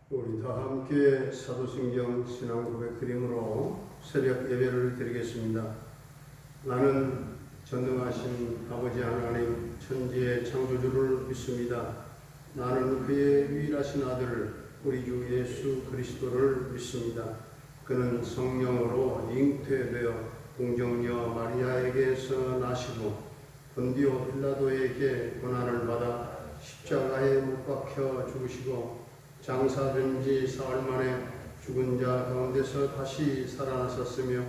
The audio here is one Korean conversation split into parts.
우리 다 함께 사도신경 신앙 고백 드림으로 새벽 예배를 드리겠습니다. 나는 전능하신 아버지 하나님 천지의 창조주를 믿습니다. 나는 그의 유일하신 아들 우리 주 예수 그리스도를 믿습니다. 그는 성령으로 잉태되어 공정녀 마리아에게서 나시고 본디오 빌라도에게 고난을 받아 십자가에 못 박혀 죽으시고 장사된 지 사흘 만에 죽은 자 가운데서 다시 살아나셨으며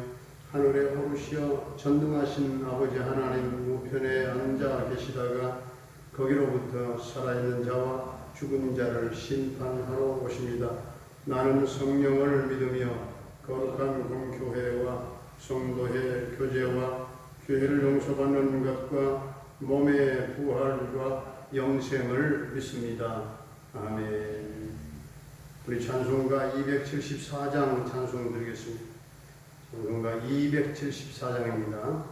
하늘에 오르시어 전능하신 아버지 하나님 우편에 앉아 계시다가 거기로부터 살아있는 자와 죽은 자를 심판하러 오십니다. 나는 성령을 믿으며 거룩한 공교회와 성도의 교제와 죄를 용서받는 것과 몸의 부활과 영생을 믿습니다. 아멘. 우리 찬송가 274장 찬송 드리겠습니다. 찬송가 274장입니다.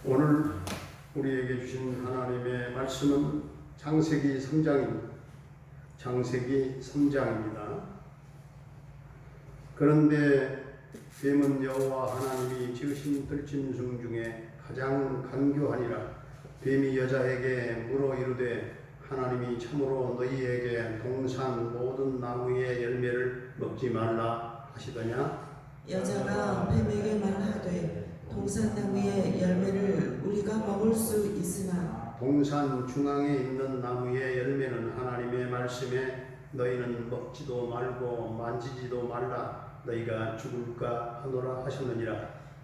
오늘 우리에게 주신 하나님의 말씀은 창세기 3장입니다. 창세기 3장입니다. 그런데 뱀은 여호와 하나님이 지으신 들짐승 중에 가장 간교하니라. 뱀이 여자에게 물어 이르되 하나님이 참으로 너희에게 동산 모든 나무의 열매를 먹지 말라 하시더냐? 여자가 뱀에게 말하되 동산나무의 열매를 우리가 먹을 수 있으나 동산 중앙에 있는 나무의 열매는 하나님의 말씀에 너희는 먹지도 말고 만지지도 말라 너희가 죽을까 하노라 하셨느니라.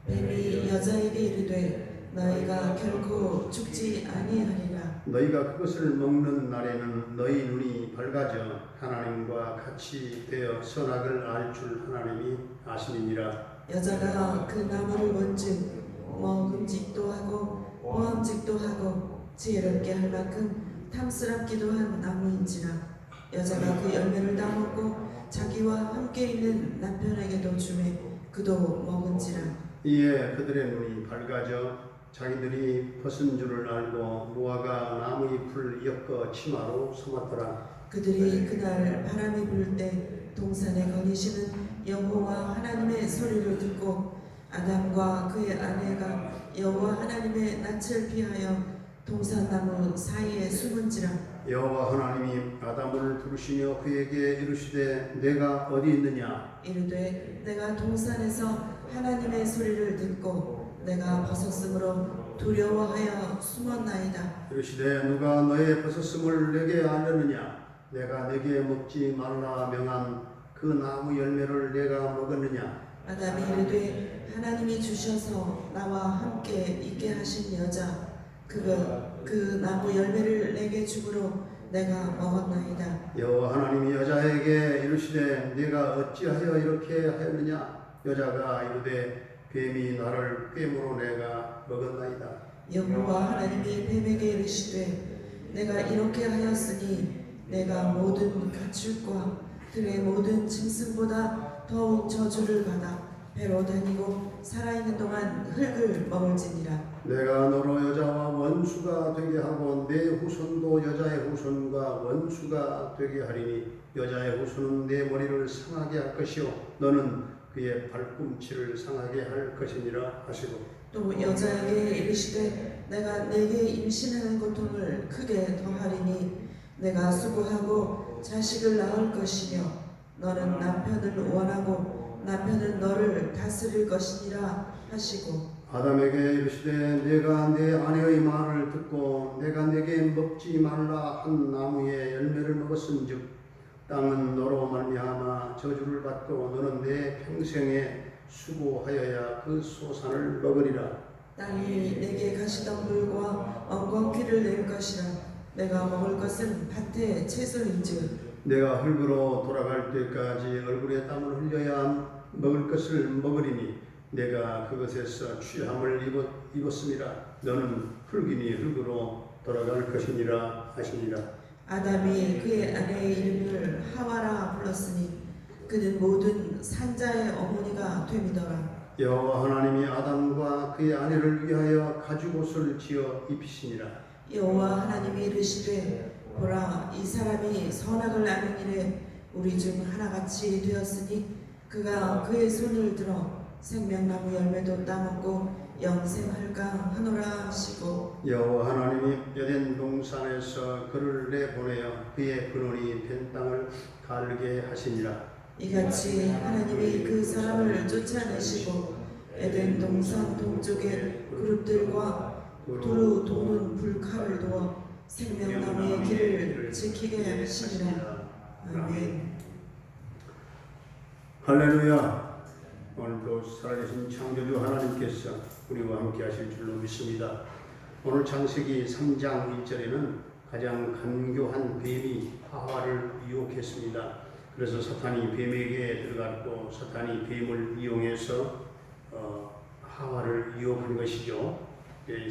뱀이 여자에게 이르되 너희가 결코 죽지 아니하리라. 너희가 그것을 먹는 날에는 너희 눈이 밝아져 하나님과 같이 되어 선악을 알 줄 하나님이 아심이니라. 여자가 그 나무를 본즉 먹음직도 하고 보암직도 하고 지혜롭게 할 만큼 탐스럽기도 한 나무인지라. 여자가 그 열매를 따먹고 자기와 함께 있는 남편에게도 주매 그도 먹은지라. 이에 그들의 눈이 밝아져 자기들이 벗은 줄을 알고 무화과 나무 잎을 엮어 치마로 삼았더라. 그들이 그날 바람이 불 때 동산에 거니시는 여호와 하나님의 소리를 듣고 아담과 그의 아내가 여호와 하나님의 낯을 피하여 동산나무 사이에 숨은지라. 여호와 하나님이 아담을 부르시며 그에게 이르시되 내가 어디 있느냐? 이르되 내가 동산에서 하나님의 소리를 듣고 내가 벗었으므로 두려워하여 숨었나이다. 이르시되 누가 너의 벗었음을 내게 알렸느냐? 내가 내게 먹지 말라 명한 그 나무 열매를 내가 먹었느냐? 아담이 이르되 하나님이 주셔서 나와 함께 있게 하신 여자 그 나무 열매를 내게 주므로 내가 먹었나이다. 여호와 하나님이 여자에게 이르시되 네가 어찌하여 이렇게 하였느냐? 여자가 이르되 뱀이 나를 꿰므로 내가 먹었나이다. 여호와 하나님이 뱀에게 이르시되 내가 이렇게 하였으니 내가 모든 가축과 들의 모든 짐승보다 더욱 저주를 받아 배로 다니고 살아있는 동안 흙을 먹을지니라. 내가 너로 여자와 원수가 되게 하고 내 후손도 여자의 후손과 원수가 되게 하리니 여자의 후손은 내 머리를 상하게 할 것이요 너는 그의 발꿈치를 상하게 할 것이니라 하시고 또 여자에게 이르시되 내가 내게 임신하는 고통을 크게 더하리니 내가 수고하고 자식을 낳을 것이며 너는 남편을 원하고 남편은 너를 다스릴 것이니라 하시고 아담에게 이르시되 내가 내 아내의 말을 듣고 내가 내게 먹지 말라 한 나무의 열매를 먹었은즉 땅은 너로 말미암아 저주를 받고 너는 내 평생에 수고하여야 그 소산을 먹으리라. 땅이 내게 가시덤불과 엉겅퀴를 낼 것이라. 내가 먹을 것은 밭의 채소인즉 내가 흙으로 돌아갈 때까지 얼굴에 땀을 흘려야 먹을 것을 먹으리니 내가 그것에서 취함을 입었음이라. 너는 흙이니 흙으로 돌아갈 것이니라 하시니라. 아담이 그의 아내의 이름을 하와라 불렀으니 그는 모든 산자의 어머니가 됨이더라. 여호와 하나님이 아담과 그의 아내를 위하여 가죽옷을 지어 입히시니라. 여호와 하나님이 이르시되 보라 이 사람이 선악을 아는 일에 우리 중 하나같이 되었으니 그가 그의 손을 들어 생명나무 열매도 따먹고 영생할까 하노라 하시고 여호와 하나님이 에덴 동산에서 그를 내보내어 그의 근원이 된 땅을 갈게 하시니라. 이같이 하나님이 그 사람을 쫓아내시고 에덴 동산 동쪽에 그룹들과 두루 도는 불칼을 두어 생명나무의 길을 지키게 하시니라. 아멘. 할렐루야. 오늘도 살아계신 창조주 하나님께서 우리와 함께 하실 줄로 믿습니다. 오늘 창세기 3장 1절에는 가장 간교한 뱀이 하와를 유혹했습니다. 그래서 사탄이 뱀에게 들어갔고 사탄이 뱀을 이용해서 하와를 유혹한 것이죠.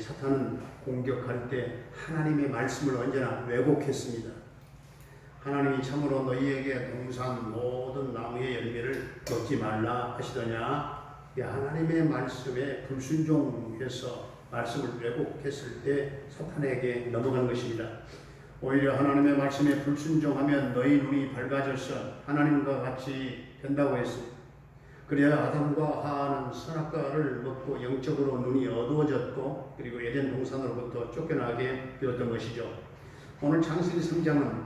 사탄은 공격할 때 하나님의 말씀을 언제나 왜곡했습니다. 하나님이 참으로 너희에게 동산 모든 나무의 열매를 먹지 말라 하시더냐. 하나님의 말씀에 불순종해서 말씀을 왜곡했을 때 사탄에게 넘어간 것입니다. 오히려 하나님의 말씀에 불순종하면 너희 눈이 밝아져서 하나님과 같이 된다고 했습니다. 그래야 아담과 하와는 선악과를 먹고 영적으로 눈이 어두워졌고 그리고 에덴 동산으로부터 쫓겨나게 되었던 것이죠. 오늘 창세기 3장은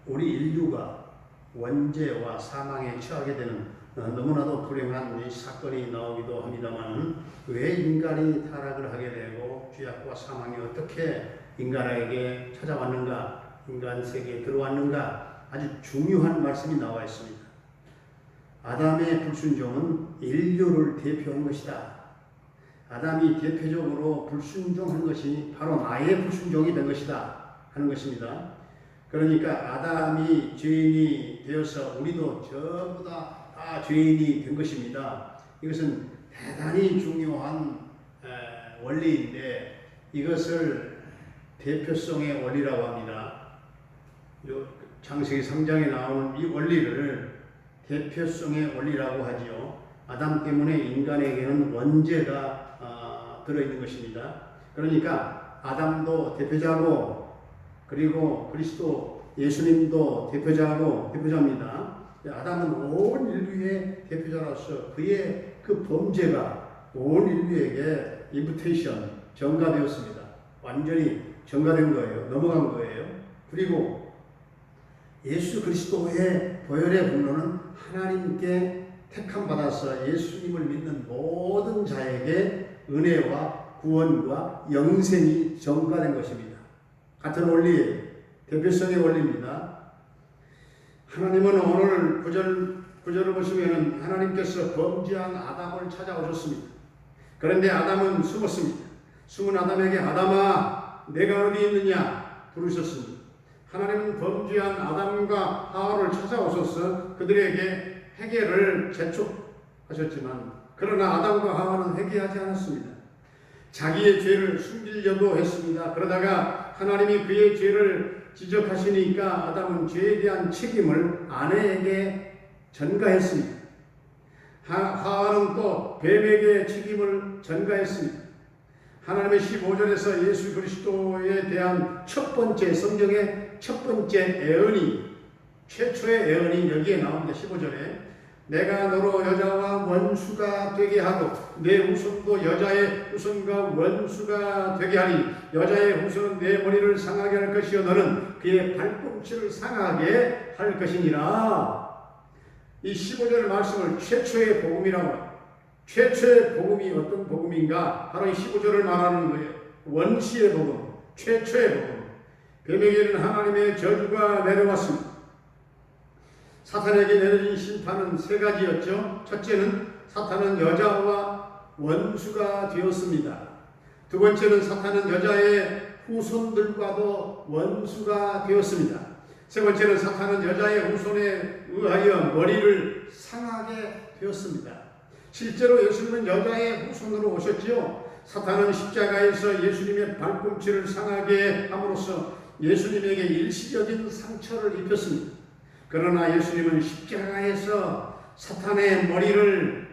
우리 인류가 원죄와 사망에 처하게 되는 너무나도 불행한 이 사건이 나오기도 합니다만, 왜 인간이 타락을 하게 되고 죄악과 사망이 어떻게 인간에게 찾아왔는가, 인간 세계에 들어왔는가, 아주 중요한 말씀이 나와 있습니다. 아담의 불순종은 인류를 대표한 것이다. 아담이 대표적으로 불순종한 것이 바로 나의 불순종이 된 것이다 하는 것입니다. 그러니까 아담이 죄인이 되어서 우리도 전부 다 죄인이 된 것입니다. 이것은 대단히 중요한 원리인데, 이것을 대표성의 원리라고 합니다. 창세기 3장에 나오는 이 원리를 대표성의 원리라고 하지요. 아담 때문에 인간에게는 원죄가 들어있는 것입니다. 그러니까 아담도 대표자고, 그리고 그리스도 예수님도 대표자입니다. 아담은 온 인류의 대표자로서 그의 그 범죄가 온 인류에게 인비테이션, 전가되었습니다. 완전히 전가된 거예요. 넘어간 거예요. 그리고 예수 그리스도의 보혈의 분로는 하나님께 택함 받아서 예수님을 믿는 모든 자에게 은혜와 구원과 영생이 전가된 것입니다. 같은 원리예요. 대표성의 원리입니다. 하나님은 오늘 9절을 보시면 하나님께서 범죄한 아담을 찾아오셨습니다. 그런데 아담은 숨었습니다. 숨은 아담에게 아담아 내가 어디 있느냐 부르셨습니다. 하나님은 범죄한 아담과 하와를 찾아오셔서 그들에게 회개를 재촉하셨지만, 그러나 아담과 하와는 회개하지 않았습니다. 자기의 죄를 숨기려고 했습니다. 그러다가 하나님이 그의 죄를 지적하시니까 아담은 죄에 대한 책임을 아내에게 전가했습니다. 하와는 또 뱀에게 책임을 전가했습니다. 하나님의 15절에서 예수 그리스도에 대한 첫 번째, 성경의 첫 번째 예언이, 최초의 예언이 여기에 나옵니다. 15절에 내가 너로 여자와 원수가 되게 하고 내 후손도 여자의 후손과 원수가 되게 하니 여자의 후손은 내 머리를 상하게 할 것이요 너는 그의 발꿈치를 상하게 할 것이니라. 이 15절 말씀을 최초의 복음이라고 합니다. 최초의 복음이 어떤 복음인가? 바로 이 15절을 말하는 거예요. 원시의 복음, 최초의 복음. 뱀에게는 하나님의 저주가 내려왔습니다. 사탄에게 내려진 심판은 세 가지였죠. 첫째는 사탄은 여자와 원수가 되었습니다. 두 번째는 사탄은 여자의 후손들과도 원수가 되었습니다. 세 번째는 사탄은 여자의 후손에 의하여 머리를 상하게 되었습니다. 실제로 예수님은 여자의 후손으로 오셨지요. 사탄은 십자가에서 예수님의 발꿈치를 상하게 함으로써 예수님에게 일시적인 상처를 입혔습니다. 그러나 예수님은 십자가에서 사탄의 머리를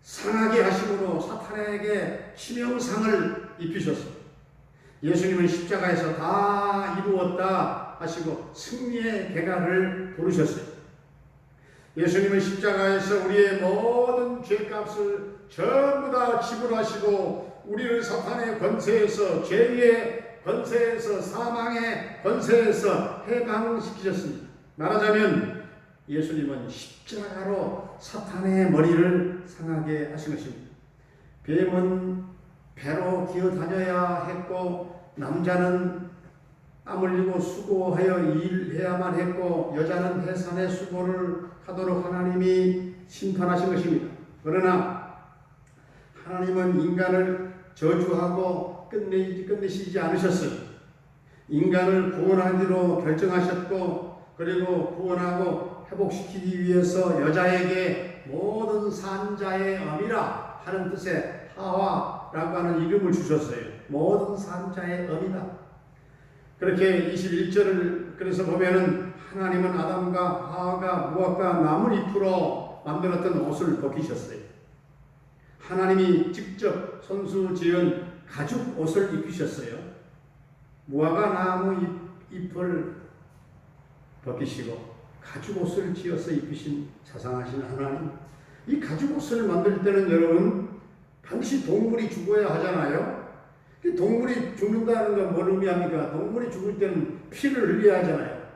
상하게 하심으로 사탄에게 치명상을 입히셨습니다. 예수님은 십자가에서 다 이루었다 하시고 승리의 계가를 부르셨어요. 예수님은 십자가에서 우리의 모든 죄값을 전부 다 지불하시고 우리를 사탄의 권세에서, 죄의 권세에서, 사망의 권세에서 해방시키셨습니다. 말하자면 예수님은 십자가로 사탄의 머리를 상하게 하신 것입니다. 뱀은 배로 기어다녀야 했고, 남자는 땀 흘리고 수고하여 일해야만 했고, 여자는 해산의 수고를 하도록 하나님이 심판하신 것입니다. 그러나 하나님은 인간을 저주하고 끝내시지 않으셨어요. 인간을 구원하기로 결정하셨고, 그리고 구원하고 회복시키기 위해서 여자에게 모든 산자의 어미라 하는 뜻의 하와라고 하는 이름을 주셨어요. 모든 산자의 어미다. 그렇게 21절을 그래서 보면은 하나님은 아담과 하와가 무화과 나뭇잎으로 만들었던 옷을 벗기셨어요. 하나님이 직접 손수 지은 가죽 옷을 입히셨어요. 무화과 나무 잎을 벗기시고 가죽 옷을 지어서 입히신 자상하신 하나님. 이 가죽 옷을 만들 때는 여러분 반드시 동물이 죽어야 하잖아요. 동물이 죽는다는 건 뭘 의미합니까? 동물이 죽을 때는 피를 흘려야 하잖아요.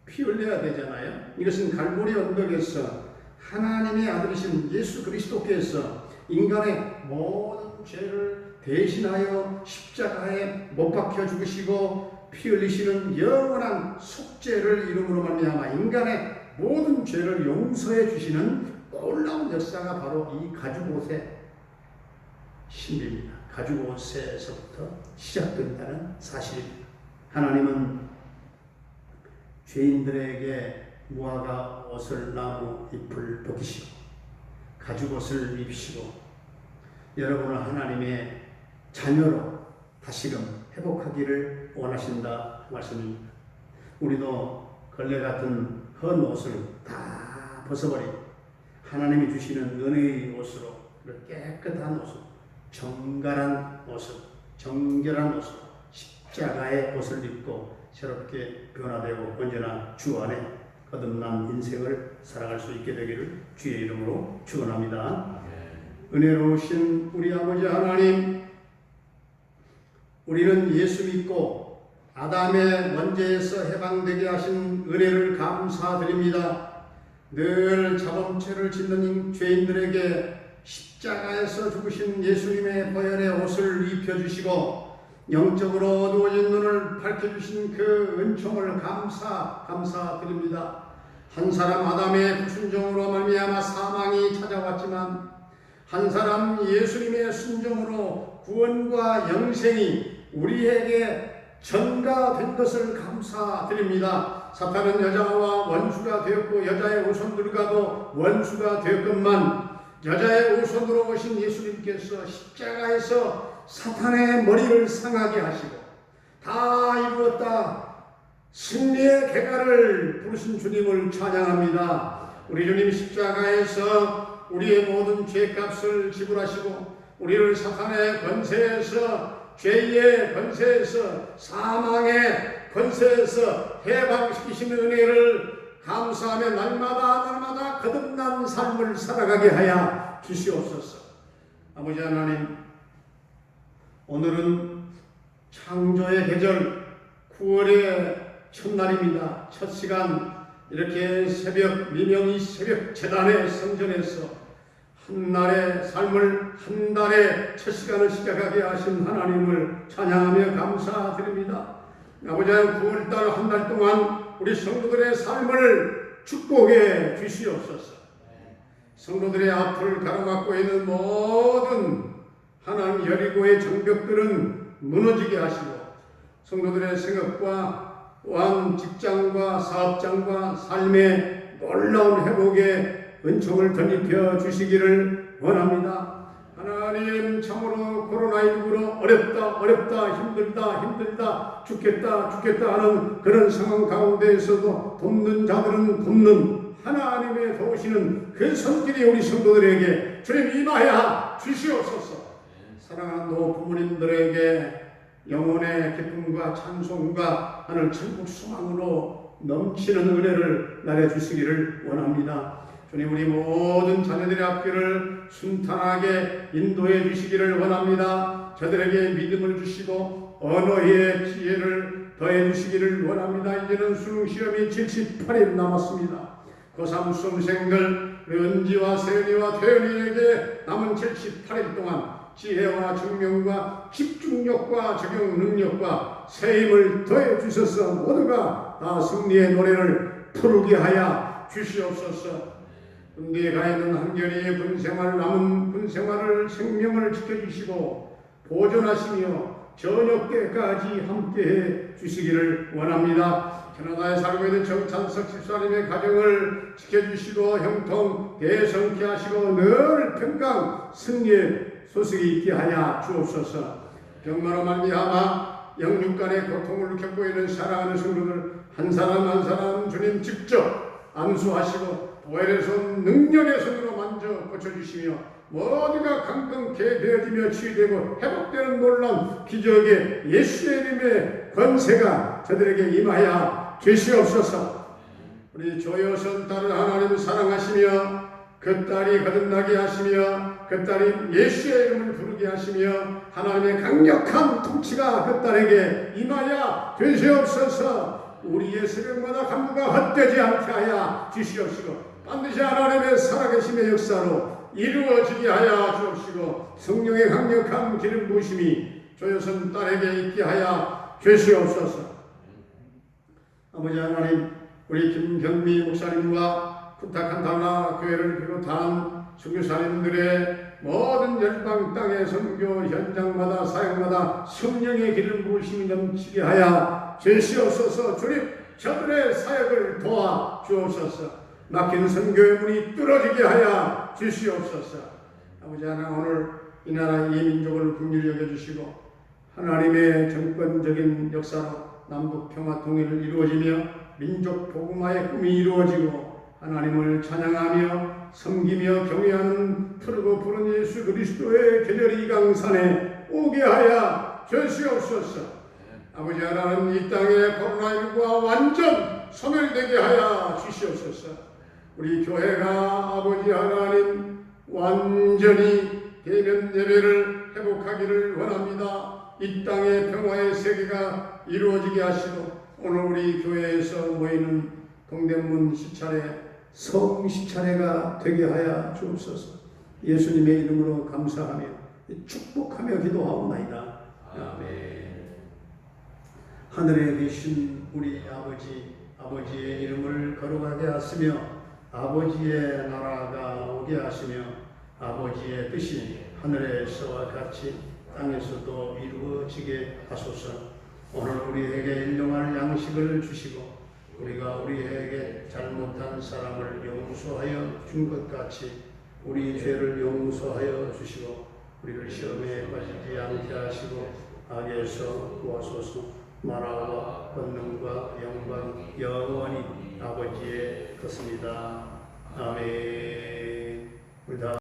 피 흘려야 되잖아요. 이것은 갈보리 언덕에서 하나님의 아들이신 예수 그리스도께서 인간의 모든 죄를 대신하여 십자가에 못 박혀 죽으시고 피 흘리시는 영원한 속죄를 이름으로 말미암아 인간의 모든 죄를 용서해 주시는 놀라운 역사가 바로 이 가죽옷의 신비입니다. 가죽옷에서부터 시작된다는 사실입니다. 하나님은 죄인들에게 무화과 옷을 나무 잎을 벗기시고 가죽옷을 입히시고 여러분을 하나님의 자녀로 다시금 회복하기를 원하신다 말씀입니다. 우리도 걸레 같은 헌 옷을 다 벗어버리고 하나님이 주시는 은혜의 옷으로 깨끗한 옷으로 정결한 옷으로 십자가의 옷을 입고 새롭게 변화되고 언제나 주 안에 거듭난 인생을 살아갈 수 있게 되기를 주의 이름으로 축원합니다. 은혜로우신 우리 아버지 하나님, 우리는 예수 믿고 아담의 원죄에서 해방되게 하신 은혜를 감사드립니다. 늘 자범죄를 짓는 죄인들에게 십자가에서 죽으신 예수님의 보혈의 옷을 입혀주시고 영적으로 어두워진 눈을 밝혀주신 그 은총을 감사드립니다. 한 사람 아담의 불순종으로 말미암아 사망이 찾아왔지만 한 사람 예수님의 순종으로 구원과 영생이 우리에게 전가된 것을 감사드립니다. 사탄은 여자와 원수가 되었고 여자의 후손들과도 원수가 되었건만 여자의 후손으로 오신 예수님께서 십자가에서 사탄의 머리를 상하게 하시고 다 이루었다 승리의 계가를 부르신 주님을 찬양합니다. 우리 주님 십자가에서 우리의 모든 죄값을 지불하시고 우리를 사탄의 권세에서 죄의 권세에서 사망의 권세에서 해방시키시는 은혜를 감사하며 날마다 거듭난 삶을 살아가게 하여 주시옵소서. 아버지 하나님, 오늘은 창조의 계절 9월의 첫날입니다. 첫 시간 이렇게 미명이 새벽 제단의 성전에서 한 날의 삶을 한 달의 첫 시간을 시작하게 하신 하나님을 찬양하며 감사드립니다. 아버지 하나님, 9월달 한 달 동안 우리 성도들의 삶을 축복해 주시옵소서. 성도들의 앞을 가로막고 있는 모든 하나님 여리고의 정벽들은 무너지게 하시고 성도들의 생업과 또한 직장과 사업장과 삶의 놀라운 회복의 은총을 덧입혀 주시기를 원합니다. 하나님, 참으로 코로나19로 어렵다 힘들다 죽겠다 하는 그런 상황 가운데에서도 돕는 자들은 돕는 하나님의 도우시는 그 손길이 우리 성도들에게 주님 임하여 주시옵소서. 사랑하는 부모님들에게 영혼의 기쁨과 찬송과 하늘 천국 소망으로 넘치는 은혜를 나눠주시기를 원합니다. 주님, 우리 모든 자녀들의 앞길을 순탄하게 인도해 주시기를 원합니다. 저들에게 믿음을 주시고 언어의 지혜를 더해 주시기를 원합니다. 이제는 수능시험이 78일 남았습니다. 고3 수험생들 은지와 세연이와 태연이에게 남은 78일 동안 지혜와 증명과 집중력과 적용 능력과 세임을 더해 주셔서 모두가 다 승리의 노래를 부르게 하여 주시옵소서. 군대에 가 있는 한결이 군생활 남은 군생활을 생명을 지켜주시고 보존하시며 저녁 때까지 함께해 주시기를 원합니다. 캐나다에 살고 있는 정찬석 집사님의 가정을 지켜주시고 형통 대성케 하시고 늘 평강 승리의 소식이 있게 하여 주옵소서. 병마로 말미암아 영육간의 고통을 겪고 있는 사랑하는 성도들 한 사람 한 사람 주님 직접 안수하시고 보혈의 손 능력의 손으로 만져 고쳐주시며 모두가 강건케 되어지며 치유되고 회복되는 놀라운 기적의 예수의 이름의 권세가 저들에게 임하여 주시옵소서. 우리 조여선 딸을 하나님 사랑하시며 그 딸이 거듭나게 하시며 그 딸이 예수의 이름을 부르게 하시며 하나님의 강력한 통치가 그 딸에게 임하여 되시옵소서. 우리의 새벽마다 간구가 헛되지 않게 하여 주시옵시고 반드시 하나님의 살아계심의 역사로 이루어지게 하여 주옵시고 성령의 강력한 기름 부으심이 조여선 딸에게 있게 하여 주시옵소서. 아버지 하나님, 우리 김경미 목사님과 부탁한 달라 교회를 비롯한 선교사님들의 모든 열방 땅의 선교 현장마다 사역마다 성령의 기름 부으심이 넘치게 하여 주시옵소서. 주님, 저들의 사역을 도와 주옵소서. 막힌 선교의 문이 뚫어지게 하여 주시옵소서. 아버지 하나님, 오늘 이 나라 이 민족을 긍휼히 여겨주시고 하나님의 정권적인 역사로 남북 평화 통일을 이루어지며 민족 복음화의 꿈이 이루어지고 하나님을 찬양하며 섬기며 경외하는 푸르고 푸른 예수 그리스도의 계절이 이 강산에 오게 하여 주시옵소서. 아버지 하나님, 이 땅에 코로나19가 완전 소멸되게 하여 주시옵소서. 우리 교회가 아버지 하나님 완전히 대면 예배를 회복하기를 원합니다. 이 땅의 평화의 세계가 이루어지게 하시고 오늘 우리 교회에서 모이는 동대문 시차례 성시차례가 되게 하여 주옵소서. 예수님의 이름으로 감사하며 축복하며 기도하옵나이다. 아멘. 하늘에 계신 우리 아버지의 이름을 거룩하게 하시며 아버지의 나라가 오게 하시며 아버지의 뜻이 하늘에서와 같이 땅에서도 이루어지게 하소서. 오늘 우리에게 일용할 양식을 주시고 우리가 우리에게 잘못한 사람을 용서하여 준 것 같이 우리 죄를 용서하여 주시고 우리를 시험에 빠지지 않게 하시고 악에서 구하소서. 나라와 권능과 영광 영원히 아버지의 것입니다. 아멘.